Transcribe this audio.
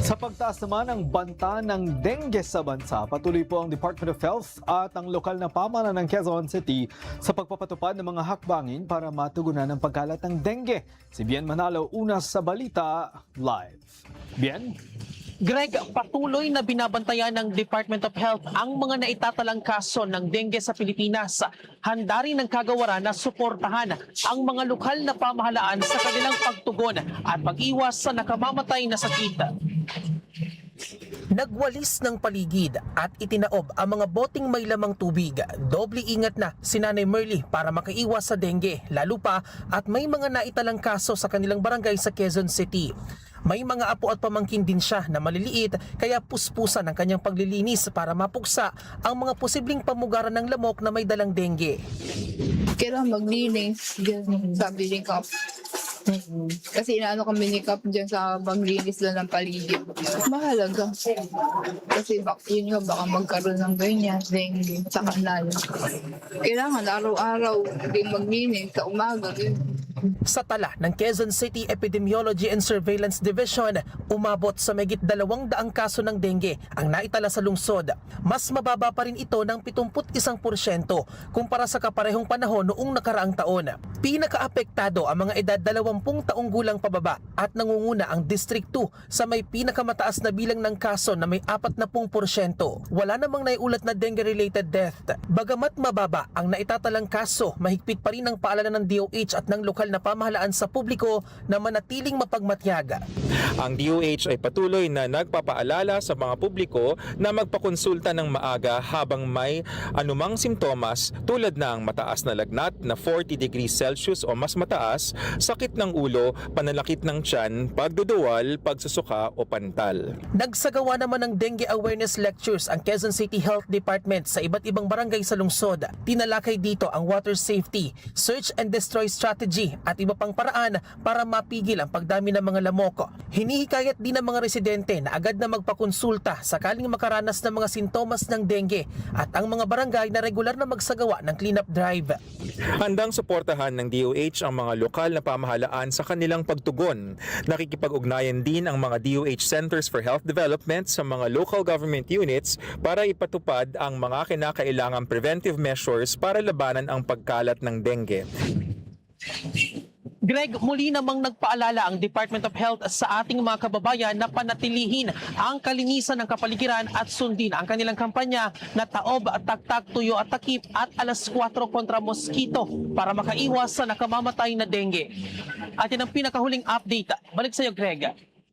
Sa pagtaas naman ng banta ng dengue sa bansa, patuloy po ang Department of Health at ang lokal na pamahalaan ng Quezon City sa pagpapatupad ng mga hakbangin para matugunan ang pagkalat ng dengue. Si Bien Manalo, una sa balita, live. Bien? Greg, patuloy na binabantayan ng Department of Health ang mga naitatalang kaso ng dengue sa Pilipinas. Handa rin ng kagawaran na suportahan ang mga lokal na pamahalaan sa kanilang pagtugon at pag-iwas sa nakamamatay na sakit. Nagwalis ng paligid at itinaob ang mga boting may lamang tubig. Doble ingat na si Nanay Merly para makaiwas sa dengue, lalo pa at may mga naitalang kaso sa kanilang barangay sa Quezon City. May mga apo at pamangkin din siya na maliliit kaya puspusan ang kanyang paglilinis para mapuksa ang mga posibleng pamugaran ng lamok na may dalang dengue. Kailangan maglinis dyan sa Binikap. Kasi inaano kami ni Kap dyan sa maglinis lang ng paligid. Mahalaga. Kasi yun nga baka magkaroon ng ganyan, dengue, sa kanal. Kailangan araw-araw din maglinis sa umaga. Sa tala ng Quezon City Epidemiology and Surveillance Division, umabot sa mahigit 200 kaso ng dengue ang naitala sa lungsod. Mas mababa pa rin ito ng 71% kumpara sa kaparehong panahon noong nakaraang taon. Pinakaapektado ang mga edad 20 taong gulang pababa at nangunguna ang District 2 sa may pinakamataas na bilang ng kaso na may 40%. Wala namang naiulat na dengue-related death. Bagamat mababa ang naitatalang kaso, mahigpit pa rin ang paalala ng DOH at ng lokal na pamahalaan sa publiko na manatiling mapagmatyag. Ang DOH ay patuloy na nagpapaalala sa mga publiko na magpakonsulta ng maaga habang may anumang simptomas tulad ng mataas na lagnat na 40 degrees Celsius o mas mataas, sakit ng ulo, pananakit ng tiyan, pagduduwal, pagsusuka o pantal. Nagsagawa naman ng dengue awareness lectures ang Quezon City Health Department sa iba't ibang barangay sa lungsod. Tinalakay dito ang water safety, search and destroy strategy at iba pang paraan para mapigil ang pagdami ng mga lamok. Hinihikayat din ng mga residente na agad na magpakonsulta sakaling makaranas ng mga sintomas ng dengue at ang mga barangay na regular na magsagawa ng cleanup drive. Handang suportahan ng DOH ang mga lokal na pamahalaan sa kanilang pagtugon. Nakikipag-ugnayan din ang mga DOH Centers for Health Development sa mga local government units para ipatupad ang mga kinakailangang preventive measures para labanan ang pagkalat ng dengue. Greg, muli namang nagpaalala ang Department of Health sa ating mga kababayan na panatilihin ang kalinisan ng kapaligiran at sundin ang kanilang kampanya na taob, taktak, tuyo at takip at alas 4 kontra mosquito para makaiwas sa nakamamatay na dengue. At yan ang pinakahuling update. Balik sa iyo, Greg.